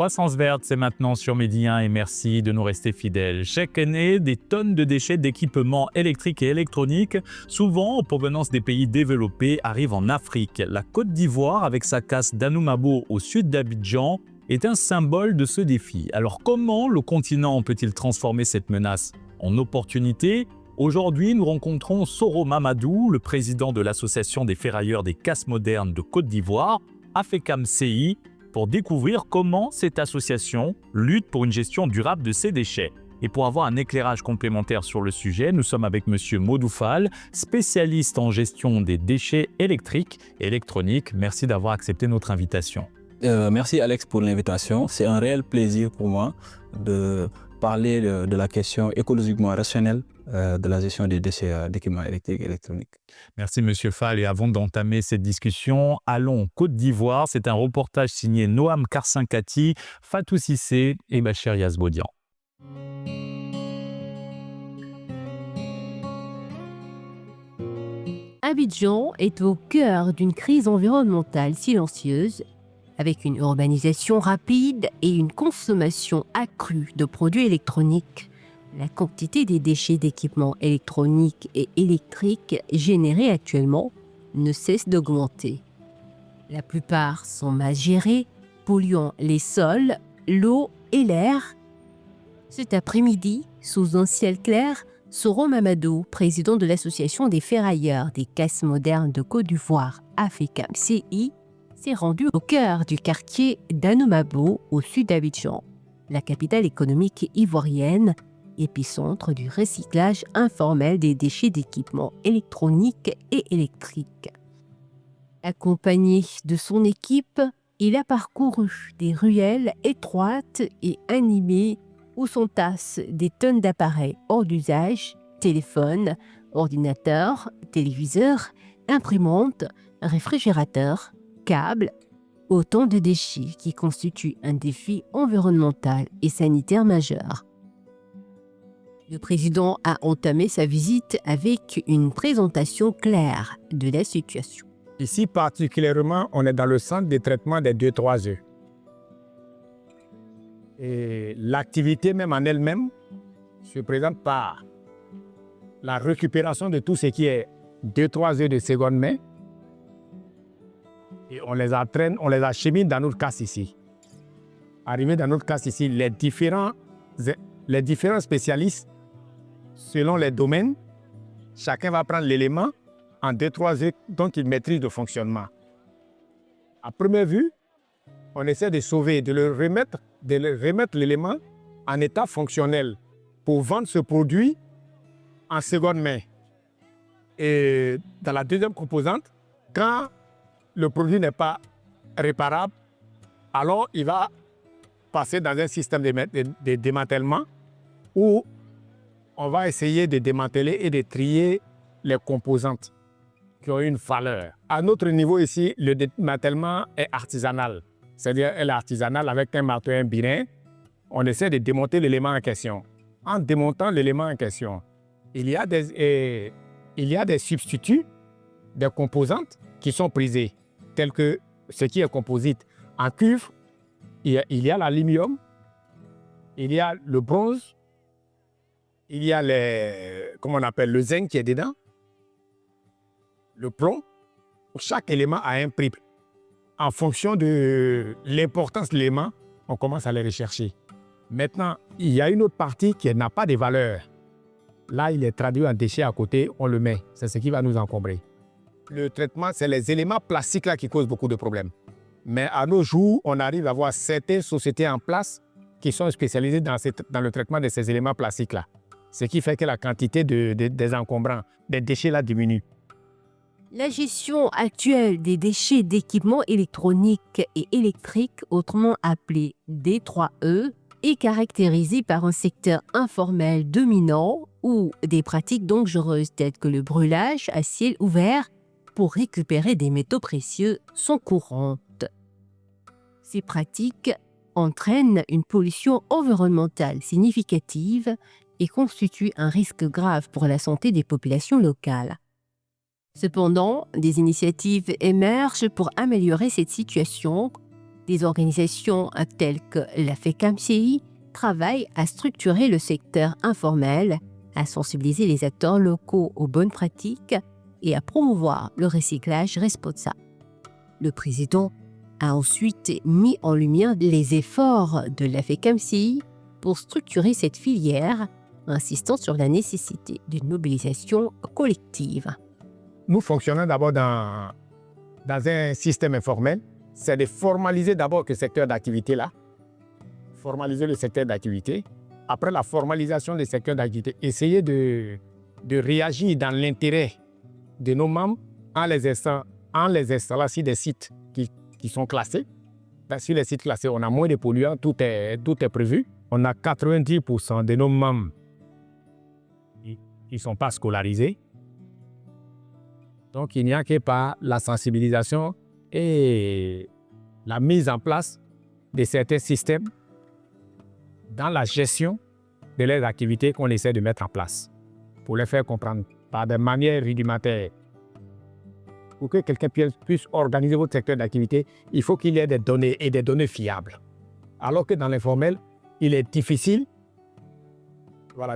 Croissance verte, c'est maintenant sur Midi 1 et merci de nous rester fidèles. Chaque année, des tonnes de déchets d'équipements électriques et électroniques, souvent en provenance des pays développés, arrivent en Afrique. La Côte d'Ivoire, avec sa casse d'Anoumabo au sud d'Abidjan, est un symbole de ce défi. Alors comment le continent peut-il transformer cette menace en opportunité ? Aujourd'hui, nous rencontrons Soro Mamadou, le président de l'Association des ferrailleurs des casses modernes de Côte d'Ivoire, AFECAM CI, pour découvrir comment cette association lutte pour une gestion durable de ces déchets. Et pour avoir un éclairage complémentaire sur le sujet, nous sommes avec Monsieur Modou Fall, spécialiste en gestion des déchets électriques et électroniques. Merci d'avoir accepté notre invitation. Merci Alex pour l'invitation. C'est un réel plaisir pour moi de parler de la question écologiquement rationnelle de la gestion des déchets d'équipements électriques et électroniques. Merci Monsieur Fall. Et avant d'entamer cette discussion, allons en Côte d'Ivoire. C'est un reportage signé Noam Karsinkati, Fatou Cissé et Bachir Yazbodian. Abidjan est au cœur d'une crise environnementale silencieuse, avec une urbanisation rapide et une consommation accrue de produits électroniques. La quantité des déchets d'équipements électroniques et électriques générés actuellement ne cesse d'augmenter. La plupart sont mal gérés, polluant les sols, l'eau et l'air. Cet après-midi, sous un ciel clair, Soro Mamadou, président de l'Association des ferrailleurs des casses modernes de Côte d'Ivoire, AFECAM CI, s'est rendu au cœur du quartier d'Anoumabo, au sud d'Abidjan, la capitale économique ivoirienne, épicentre du recyclage informel des déchets d'équipements électroniques et électriques. Accompagné de son équipe, il a parcouru des ruelles étroites et animées où s'entassent des tonnes d'appareils hors d'usage, téléphones, ordinateurs, téléviseurs, imprimantes, réfrigérateurs, câbles, autant de déchets qui constituent un défi environnemental et sanitaire majeur. Le président a entamé sa visite avec une présentation claire de la situation. Ici, particulièrement, on est dans le centre de traitement des 2-3 œufs. Et l'activité même en elle-même se présente par la récupération de tout ce qui est 2-3 œufs de seconde main. Et on les entraîne, on les achemine dans notre casse ici. Arrivé dans notre casse ici, les différents spécialistes, selon les domaines, chacun va prendre l'élément en 2-3 œufs dont il maîtrise le fonctionnement. À première vue, on essaie de sauver, de remettre l'élément en état fonctionnel pour vendre ce produit en seconde main. Et dans la deuxième composante, quand le produit n'est pas réparable, alors il va passer dans un système de démantèlement où on va essayer de démanteler et de trier les composantes qui ont une valeur. À notre niveau ici, le démantèlement est artisanal. C'est-à-dire, elle est artisanale avec un marteau et un birin. On essaie de démonter l'élément en question. En démontant l'élément en question, il y a des substituts, des composantes qui sont prisées, telles que ce qui est composite en cuivre, il y a l'aluminium, il y a le bronze, il y a le zinc qui est dedans, le plomb. Chaque élément a un prix. En fonction de l'importance de l'élément, on commence à les rechercher. Maintenant, il y a une autre partie qui n'a pas de valeur. Là, il est traduit en déchet à côté, on le met. C'est ce qui va nous encombrer. Le traitement, c'est les éléments plastiques là qui causent beaucoup de problèmes. Mais à nos jours, on arrive à voir certaines sociétés en place qui sont spécialisées dans le traitement de ces éléments plastiques là. Ce qui fait que la quantité des encombrants, des déchets là diminue. La gestion actuelle des déchets d'équipements électroniques et électriques, autrement appelés D3E, est caractérisée par un secteur informel dominant où des pratiques dangereuses telles que le brûlage à ciel ouvert pour récupérer des métaux précieux sont courantes. Ces pratiques entraînent une pollution environnementale significative et constituent un risque grave pour la santé des populations locales. Cependant, des initiatives émergent pour améliorer cette situation, Des organisations telles que la FECAMCI travaillent à structurer le secteur informel, à sensibiliser les acteurs locaux aux bonnes pratiques et à promouvoir le recyclage responsable. Le président a ensuite mis en lumière les efforts de la FECAMCI pour structurer cette filière, insistant sur la nécessité d'une mobilisation collective. Nous fonctionnons d'abord dans un système informel. C'est de formaliser d'abord ce secteur d'activité-là. Formaliser le secteur d'activité. Après la formalisation des secteurs d'activité, essayer de réagir dans l'intérêt de nos membres en les installant sur des sites qui sont classés. Sur les sites classés, on a moins de polluants, tout est prévu. On a 90% de nos membres qui ne sont pas scolarisés. Donc, il n'y a que par la sensibilisation et la mise en place de certains systèmes dans la gestion de leurs activités qu'on essaie de mettre en place pour les faire comprendre par des manières rudimentaires. Pour que quelqu'un puisse organiser votre secteur d'activité, il faut qu'il y ait des données et des données fiables. Alors que dans l'informel, il est difficile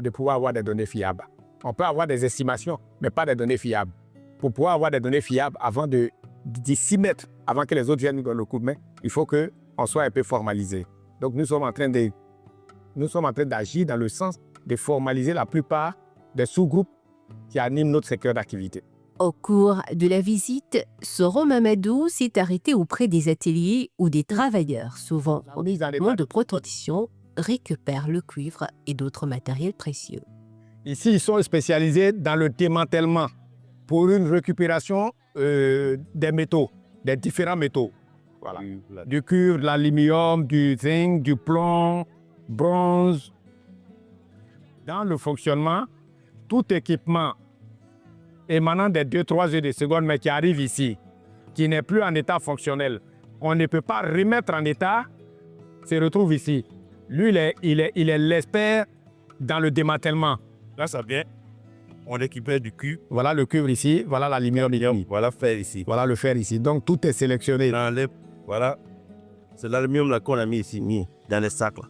de pouvoir avoir des données fiables. On peut avoir des estimations, mais pas des données fiables. Pour pouvoir avoir des données fiables avant d'y s'y mettre, avant que les autres viennent nous donner le coup de main, il faut qu'on soit un peu formalisé. Donc nous sommes en train d'agir dans le sens de formaliser la plupart des sous-groupes qui animent notre secteur d'activité. Au cours de la visite, Soro Mamadou s'est arrêté auprès des ateliers où des travailleurs, souvent en équipement de protection, récupèrent le cuivre et d'autres matériels précieux. Ici, ils sont spécialisés dans le démantèlement pour une récupération des métaux, des différents métaux. Voilà. Du cuivre, de l'aluminium, du zinc, du plomb, bronze. Dans le fonctionnement, tout équipement émanant des 2-3 heures de seconde, mais qui arrive ici, qui n'est plus en état fonctionnel, on ne peut pas remettre en état, se retrouve ici. Lui, il est l'expert dans le démantèlement. Là, ça vient. On équipait du cuivre. Voilà le cuivre ici, voilà l'aluminium. Voilà le fer ici. Voilà le fer ici. Donc, tout est sélectionné. On enlève, voilà. C'est l'aluminium là qu'on a mis ici, dans les sacs là.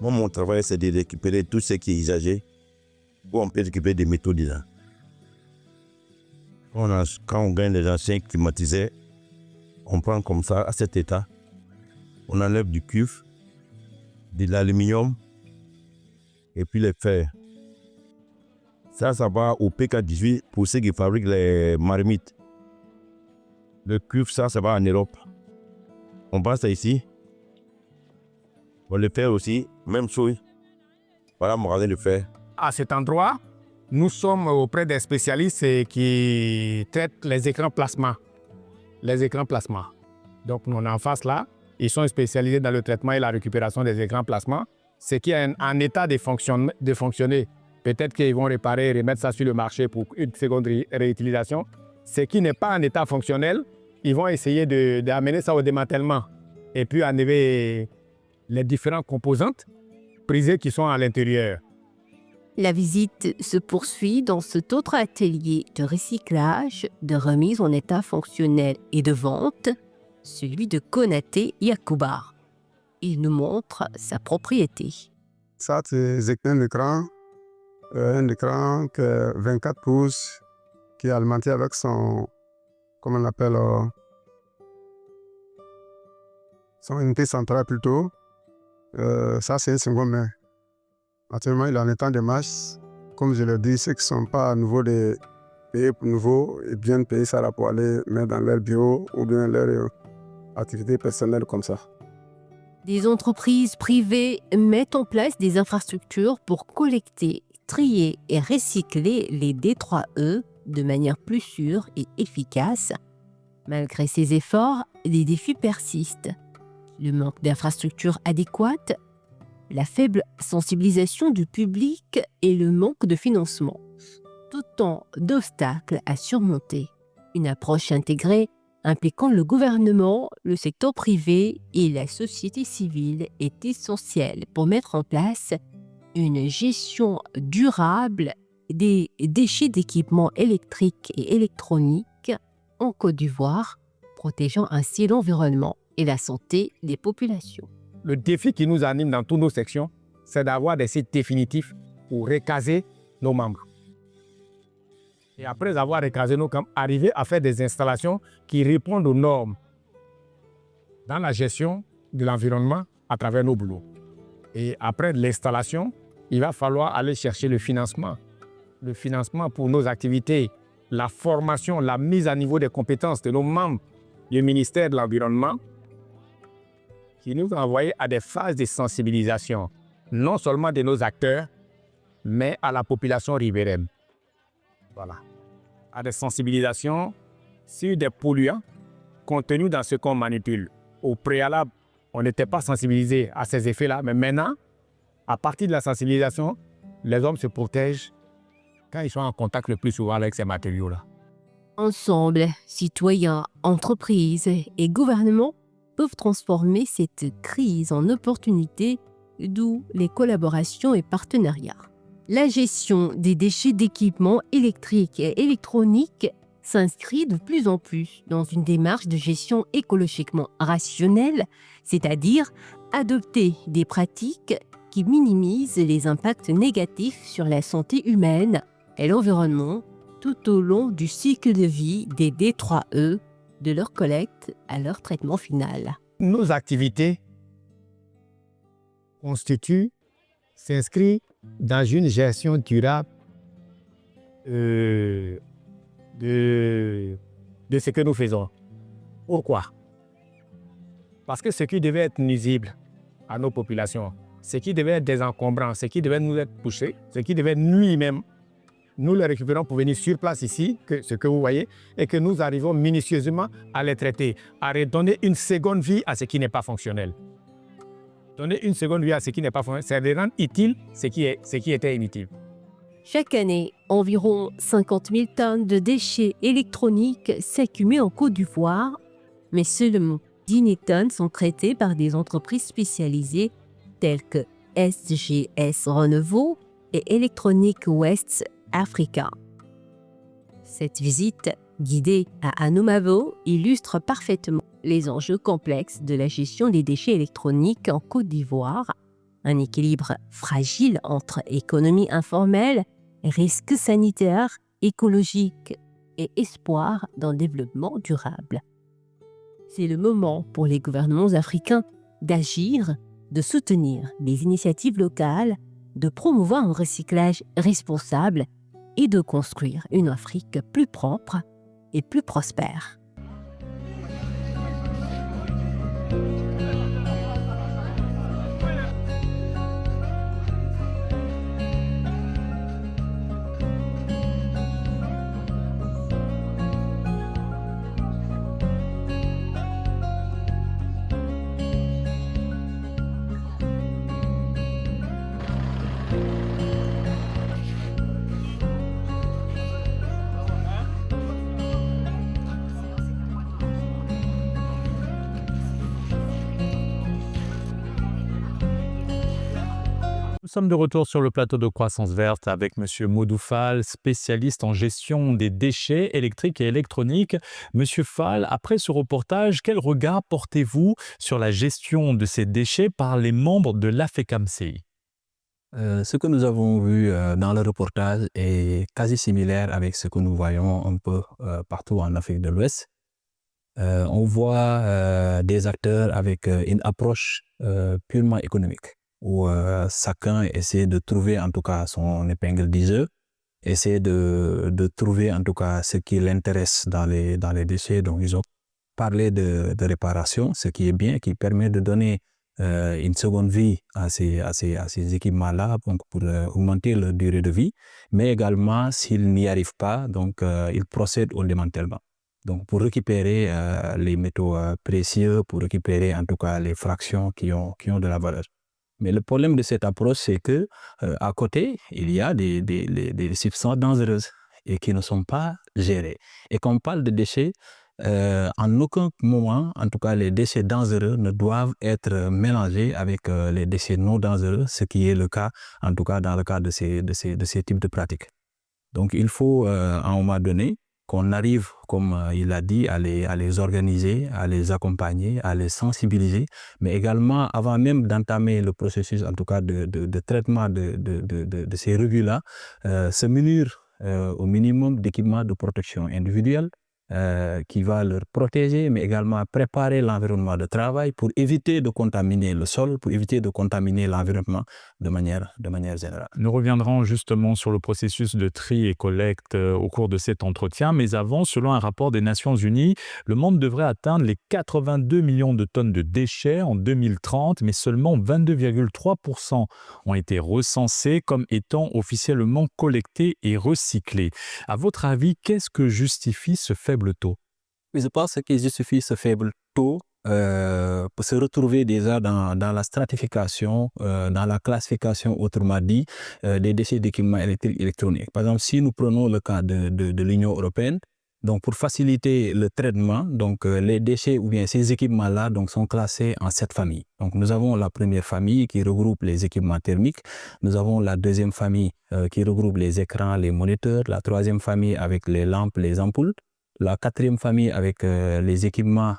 Moi, mon travail, c'est de récupérer tout ce qui est usagé, où on peut récupérer des métaux dedans. Quand on gagne les anciens climatisés, on prend comme ça, à cet état, on enlève du cuivre, de l'aluminium, et puis les fers. Ça va au PK18 pour ceux qui fabriquent les marmites. Le cuivre, ça va en Europe. On passe ça ici. On le fer aussi, même chose. Voilà mon magasin de fer. À cet endroit, nous sommes auprès des spécialistes qui traitent les écrans plasma. Les écrans plasma. Donc, on est en face là. Ils sont spécialisés dans le traitement et la récupération des écrans plasma. Ce qui est en état de fonctionner. Peut-être qu'ils vont réparer et remettre ça sur le marché pour une seconde réutilisation. Ce qui n'est pas en état fonctionnel, ils vont essayer d'amener ça au démantèlement et puis enlever les différentes composantes prisées qui sont à l'intérieur. La visite se poursuit dans cet autre atelier de recyclage, de remise en état fonctionnel et de vente, celui de Konaté Yacouba. Il nous montre sa propriété. Ça, c'est un écran que 24 pouces qui est alimenté avec son, comment on appelle, son unité centrale plutôt. Ça, c'est un second main. Actuellement, il est en état de marche. Comme je l'ai dit, ceux qui ne sont pas à nouveau de payer pour nouveau, ils viennent payer ça là pour aller mettre dans leur bureau ou bien leur activité personnelle comme ça. Des entreprises privées mettent en place des infrastructures pour collecter, trier et recycler les D3E de manière plus sûre et efficace. Malgré ces efforts, des défis persistent. Le manque d'infrastructures adéquates, la faible sensibilisation du public et le manque de financement. Autant d'obstacles à surmonter. Une approche intégrée impliquant le gouvernement, le secteur privé et la société civile est essentielle pour mettre en place une gestion durable des déchets d'équipements électriques et électroniques en Côte d'Ivoire, protégeant ainsi l'environnement et la santé des populations. Le défi qui nous anime dans toutes nos sections, c'est d'avoir des sites définitifs pour recaser nos membres. Et après avoir recasé nos camps, arriver à faire des installations qui répondent aux normes dans la gestion de l'environnement à travers nos boulots. Et après l'installation, il va falloir aller chercher le financement. Le financement pour nos activités, la formation, la mise à niveau des compétences de nos membres du ministère de l'Environnement, qui nous a envoyés à des phases de sensibilisation, non seulement de nos acteurs, mais à la population riveraine. Voilà. À des sensibilisations sur des polluants contenus dans ce qu'on manipule. Au préalable, on n'était pas sensibilisé à ces effets-là, mais maintenant, à partir de la sensibilisation, les hommes se protègent quand ils sont en contact le plus souvent avec ces matériaux-là. Ensemble, citoyens, entreprises et gouvernements peuvent transformer cette crise en opportunité, d'où les collaborations et partenariats. La gestion des déchets d'équipements électriques et électroniques s'inscrit de plus en plus dans une démarche de gestion écologiquement rationnelle, c'est-à-dire adopter des pratiques qui minimisent les impacts négatifs sur la santé humaine et l'environnement tout au long du cycle de vie des D3E, de leur collecte à leur traitement final. Nos activités s'inscrivent dans une gestion durable de ce que nous faisons. Pourquoi? Parce que ce qui devait être nuisible à nos populations, ce qui devait être désencombrant, ce qui devait nous être poussé, ce qui devait nuire même, nous le récupérons pour venir sur place ici, ce que vous voyez, et que nous arrivons minutieusement à les traiter, à redonner une seconde vie à ce qui n'est pas fonctionnel. Donner une seconde vie à ce qui n'est pas fonctionnel, c'est de rendre utile ce qui était inutile. Chaque année, environ 50 000 tonnes de déchets électroniques s'accumulent en Côte d'Ivoire, mais seulement 10 000 tonnes sont traitées par des entreprises spécialisées telles que SGS Renouveau et Electronic West Africa. Cette visite guidée à Anoumabo illustre parfaitement les enjeux complexes de la gestion des déchets électroniques en Côte d'Ivoire, un équilibre fragile entre économie informelle, risques sanitaires, écologiques et espoir d'un développement durable. C'est le moment pour les gouvernements africains d'agir, de soutenir les initiatives locales, de promouvoir un recyclage responsable et de construire une Afrique plus propre et plus prospère. Nous sommes de retour sur le plateau de Croissance Verte avec M. Modou Fall, spécialiste en gestion des déchets électriques et électroniques. Monsieur Fall, après ce reportage, quel regard portez-vous sur la gestion de ces déchets par les membres de l'AFECAMCI? Ce que nous avons vu dans le reportage est quasi similaire avec ce que nous voyons un peu partout en Afrique de l'Ouest. On voit des acteurs avec une approche purement économique, où chacun essaie de trouver en tout cas son épingle du jeu, essaie de trouver en tout cas ce qui l'intéresse dans les déchets. Donc ils ont parlé de réparation, ce qui est bien, qui permet de donner une seconde vie à ces équipements-là, donc pour augmenter leur durée de vie, mais également s'ils n'y arrivent pas, donc ils procèdent au démantèlement. Donc pour récupérer les métaux précieux, pour récupérer en tout cas les fractions qui ont de la valeur. Mais le problème de cette approche, c'est que à côté, il y a des substances dangereuses et qui ne sont pas gérées. Et quand on parle de déchets, en aucun moment, en tout cas les déchets dangereux ne doivent être mélangés avec les déchets non dangereux, ce qui est le cas, en tout cas dans le cas de ces types de pratiques. Donc il faut à un moment donné qu'on arrive, comme il a dit, à les organiser, à les accompagner, à les sensibiliser, mais également, avant même d'entamer le processus, en tout cas de traitement de ces revues-là, se munir au minimum d'équipements de protection individuelle qui va leur protéger, mais également préparer l'environnement de travail pour éviter de contaminer le sol, pour éviter de contaminer l'environnement de manière générale. Nous reviendrons justement sur le processus de tri et collecte au cours de cet entretien, mais avant, selon un rapport des Nations Unies, le monde devrait atteindre les 82 millions de tonnes de déchets en 2030, mais seulement 22,3% ont été recensés comme étant officiellement collectés et recyclés. À votre avis, qu'est-ce que justifie ce faible taux? Oui, je pense qu'il justifie ce faible taux pour se retrouver déjà dans la stratification, dans la classification, autrement dit, des déchets d'équipements électriques et électroniques. Par exemple, si nous prenons le cas de l'Union européenne, donc pour faciliter le traitement, donc les déchets ou bien ces équipements-là donc, sont classés en 7 familles. Donc nous avons la première famille qui regroupe les équipements thermiques, nous avons la deuxième famille qui regroupe les écrans, les moniteurs, la troisième famille avec les lampes, les ampoules, la quatrième famille avec les équipements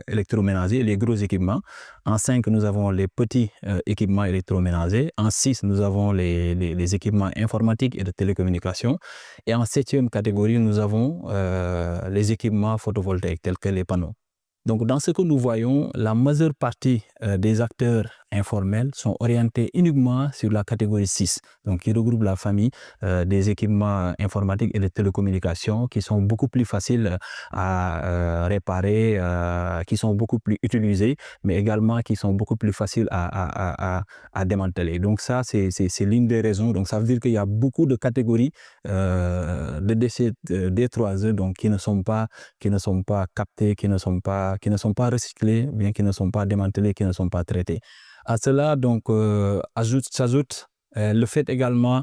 électroménagers, les gros équipements. En 5, nous avons les petits équipements électroménagers. En 6, nous avons les équipements informatiques et de télécommunications. Et en 7e catégorie, nous avons les équipements photovoltaïques tels que les panneaux. Donc, dans ce que nous voyons, la majeure partie des acteurs informels sont orientés uniquement sur la catégorie 6, donc qui regroupe la famille des équipements informatiques et de télécommunications qui sont beaucoup plus faciles à réparer, qui sont beaucoup plus utilisés, mais également qui sont beaucoup plus faciles à démanteler. Donc ça, c'est l'une des raisons. Donc ça veut dire qu'il y a beaucoup de catégories de déchets D3E donc, qui ne sont pas captés, qui ne sont pas recyclés, bien qui ne sont pas démantelés, qui ne sont pas traités. À cela, donc, s'ajoute le fait également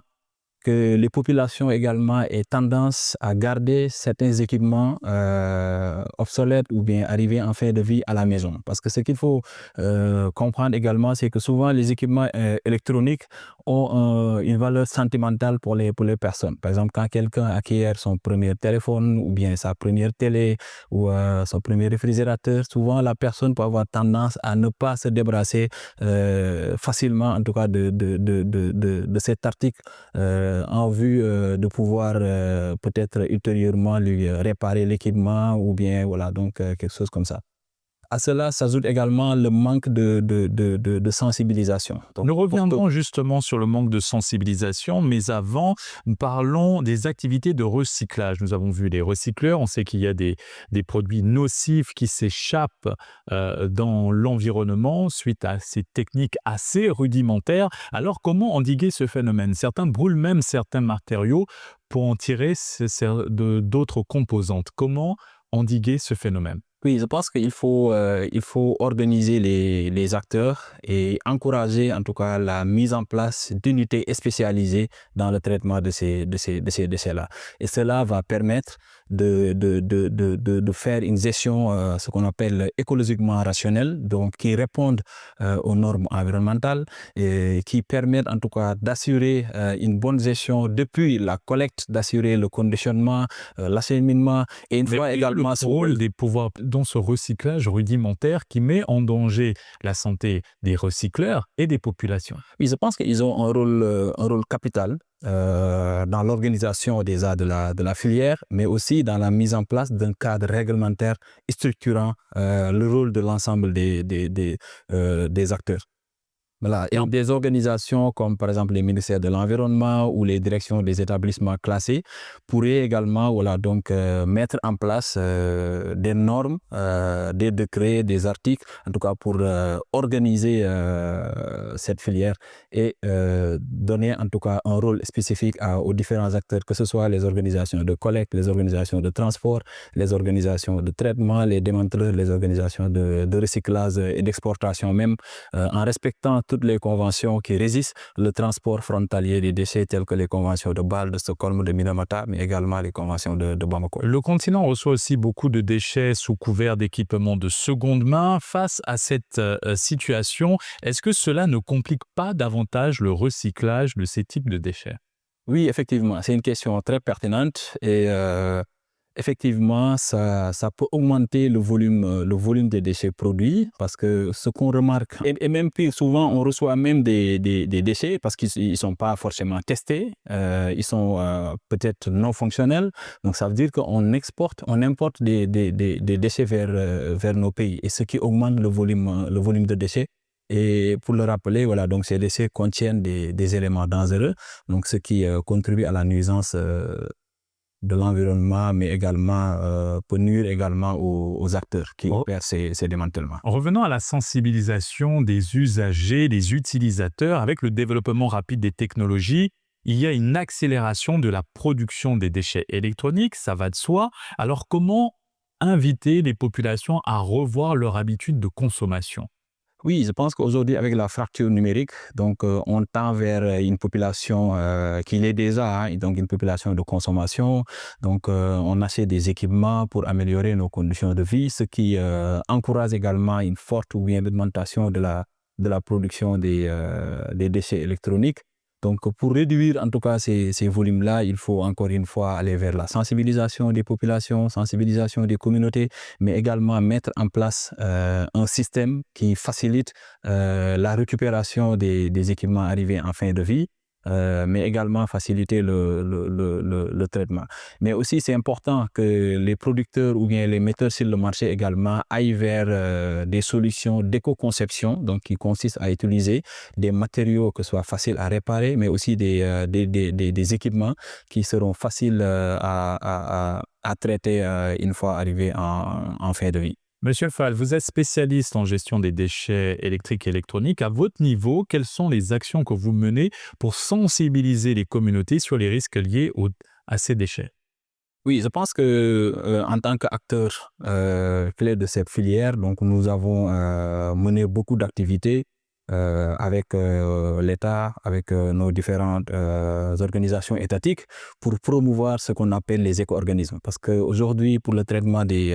que les populations également aient tendance à garder certains équipements obsolètes ou bien arrivés en fin de vie à la maison. Parce que ce qu'il faut comprendre également, c'est que souvent les équipements électroniques ont une valeur sentimentale pour les personnes. Par exemple, quand quelqu'un acquiert son premier téléphone ou bien sa première télé ou son premier réfrigérateur, souvent la personne peut avoir tendance à ne pas se débarrasser facilement, en tout cas, de cet article en vue de pouvoir peut-être ultérieurement lui réparer l'équipement ou bien voilà, donc quelque chose comme ça. À cela s'ajoute également le manque de sensibilisation. Donc, nous reviendrons justement sur le manque de sensibilisation, mais avant, nous parlons des activités de recyclage. Nous avons vu les recycleurs, on sait qu'il y a des produits nocifs qui s'échappent dans l'environnement suite à ces techniques assez rudimentaires. Alors, comment endiguer ce phénomène? Certains brûlent même certains matériaux pour en tirer d'autres composantes. Comment endiguer ce phénomène? Oui, je pense qu'il faut organiser les acteurs et encourager en tout cas la mise en place d'unités spécialisées dans le traitement de ces déchets-là. Et cela va permettre de faire une gestion, ce qu'on appelle écologiquement rationnelle, donc qui répondent aux normes environnementales et qui permettent en tout cas d'assurer une bonne gestion depuis la collecte, d'assurer le conditionnement, l'acheminement et une fois également le rôle des pouvoirs dans ce recyclage rudimentaire qui met en danger la santé des recycleurs et des populations. Oui, je pense qu'ils ont un rôle capital dans l'organisation déjà de la filière, mais aussi dans la mise en place d'un cadre réglementaire structurant le rôle de l'ensemble des acteurs. Voilà. Et des organisations comme par exemple les ministères de l'Environnement ou les directions des établissements classés pourraient également mettre en place des normes, des décrets, des articles, en tout cas pour organiser cette filière et donner en tout cas un rôle spécifique aux différents acteurs, que ce soit les organisations de collecte, les organisations de transport, les organisations de traitement, les démanteleurs, les organisations de recyclage et d'exportation même, en respectant toutes les conventions qui régissent le transport frontalier des déchets telles que les conventions de Bâle, de Stockholm, de Minamata, mais également les conventions de Bamako. Le continent reçoit aussi beaucoup de déchets sous couvert d'équipements de seconde main. Face à cette situation, est-ce que cela ne complique pas davantage le recyclage de ces types de déchets? Oui, effectivement, c'est une question très pertinente et effectivement, ça peut augmenter le volume des déchets produits parce que ce qu'on remarque, et même plus souvent, on reçoit même des déchets parce qu'ils ne sont pas forcément testés, ils sont peut-être non fonctionnels. Donc, ça veut dire qu'on importe des déchets vers nos pays et ce qui augmente le volume de déchets. Et pour le rappeler, voilà, donc ces déchets contiennent des éléments dangereux, donc ce qui contribue à la nuisance de l'environnement, mais également peut nuire également aux acteurs qui opèrent ces démantèlements. Revenons à la sensibilisation des usagers, des utilisateurs. Avec le développement rapide des technologies, il y a une accélération de la production des déchets électroniques, ça va de soi. Alors comment inviter les populations à revoir leur habitude de consommation? Oui, je pense qu'aujourd'hui, avec la fracture numérique, donc on tend vers une population qui l'est déjà, hein, donc une population de consommation. Donc, on achète des équipements pour améliorer nos conditions de vie, ce qui encourage également une forte augmentation de la production des déchets électroniques. Donc, pour réduire en tout cas ces volumes-là, il faut encore une fois aller vers la sensibilisation des populations, sensibilisation des communautés, mais également mettre en place un système qui facilite la récupération des équipements arrivés en fin de vie, mais également faciliter le traitement. Mais aussi, c'est important que les producteurs ou bien les metteurs sur le marché également aillent vers des solutions d'éco-conception, donc qui consistent à utiliser des matériaux que ce soit faciles à réparer, mais aussi des équipements qui seront faciles à traiter une fois arrivés en fin de vie. Monsieur Fall, vous êtes spécialiste en gestion des déchets électriques et électroniques. À votre niveau, quelles sont les actions que vous menez pour sensibiliser les communautés sur les risques liés à ces déchets? Oui, je pense que en tant qu'acteur clé de cette filière, donc nous avons mené beaucoup d'activités avec l'État, avec nos différentes organisations étatiques pour promouvoir ce qu'on appelle les éco-organismes. Parce qu'aujourd'hui, pour le traitement des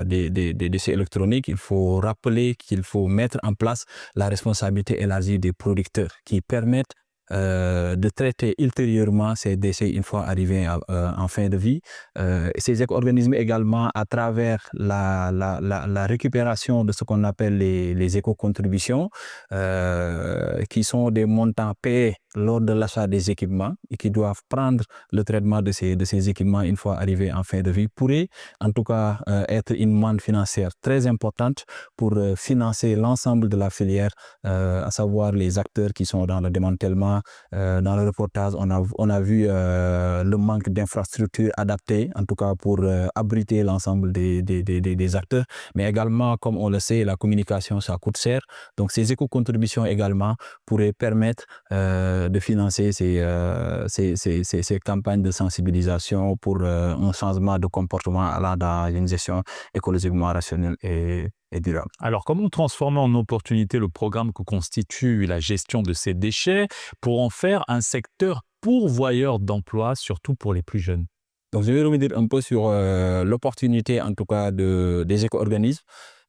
déchets électroniques, il faut rappeler qu'il faut mettre en place la responsabilité élargie des producteurs qui permettent de traiter ultérieurement ces déchets une fois arrivés en fin de vie. Ces éco-organismes également, à travers la récupération de ce qu'on appelle les éco-contributions, qui sont des montants payés lors de l'achat des équipements et qui doivent prendre le traitement de ces équipements une fois arrivés en fin de vie, pourrait en tout cas être une manne financière très importante pour financer l'ensemble de la filière, à savoir les acteurs qui sont dans le démantèlement. Dans le reportage, on a vu le manque d'infrastructures adaptées, en tout cas pour abriter l'ensemble des acteurs, mais également, comme on le sait, la communication, ça coûte cher. Donc, ces éco-contributions également pourraient permettre de financer ces campagnes de sensibilisation pour un changement de comportement allant dans une gestion écologiquement rationnelle et durable. Alors, comment transformer en opportunité le programme que constitue la gestion de ces déchets pour en faire un secteur pourvoyeur d'emplois, surtout pour les plus jeunes? Donc, je vais revenir un peu sur l'opportunité, en tout cas, des éco-organismes.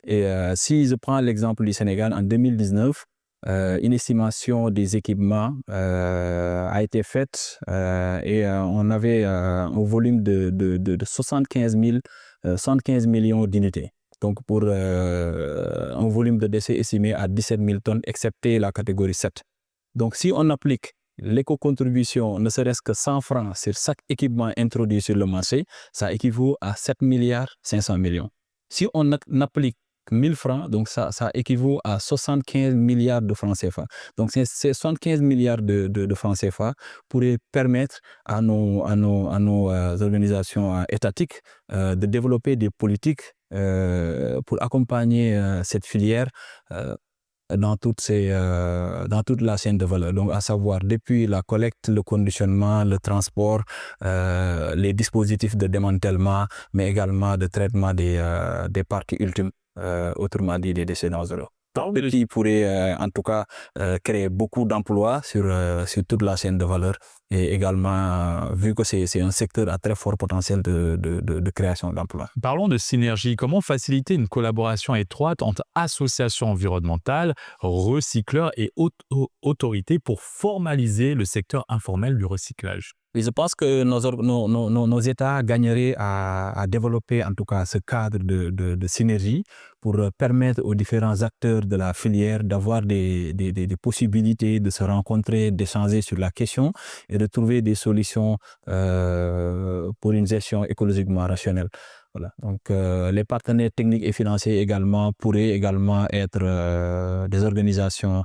Et si je prends l'exemple du Sénégal, en 2019, une estimation des équipements a été faite et on avait un volume de 75 millions d'unités. Donc, pour un volume de déchets estimé à 17 000 tonnes, excepté la catégorie 7. Donc, si on applique l'éco-contribution, ne serait-ce que 100 francs sur chaque équipement introduit sur le marché, ça équivaut à 7 milliards 500 millions. Si on applique 1000 francs, donc ça équivaut à 75 milliards de francs CFA. Donc, ces 75 milliards de francs CFA pourraient permettre à nos organisations étatiques de développer des politiques pour accompagner cette filière dans toute la chaîne de valeur. Donc, à savoir depuis la collecte, le conditionnement, le transport, les dispositifs de démantèlement, mais également de traitement des parties ultimes, autrement dit des déchets dangereux. Qui pourrait en tout cas créer beaucoup d'emplois sur toute la chaîne de valeur et également vu que c'est un secteur à très fort potentiel de création d'emplois. Parlons de synergie. Comment faciliter une collaboration étroite entre associations environnementales, recycleurs et autorités pour formaliser le secteur informel du recyclage? Et je pense que nos États gagneraient à développer en tout cas ce cadre de synergie pour permettre aux différents acteurs de la filière d'avoir des possibilités de se rencontrer, d'échanger sur la question et de trouver des solutions pour une gestion écologiquement rationnelle. Voilà. Donc, les partenaires techniques et financiers également pourraient également être des organisations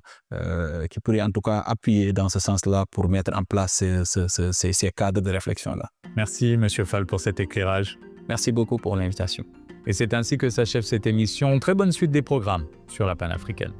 qui pourraient en tout cas appuyer dans ce sens-là pour mettre en place ces cadres de réflexion-là. Merci, Monsieur Fall, pour cet éclairage. Merci beaucoup pour l'invitation. Et c'est ainsi que s'achève cette émission. Très bonne suite des programmes sur la panafricaine.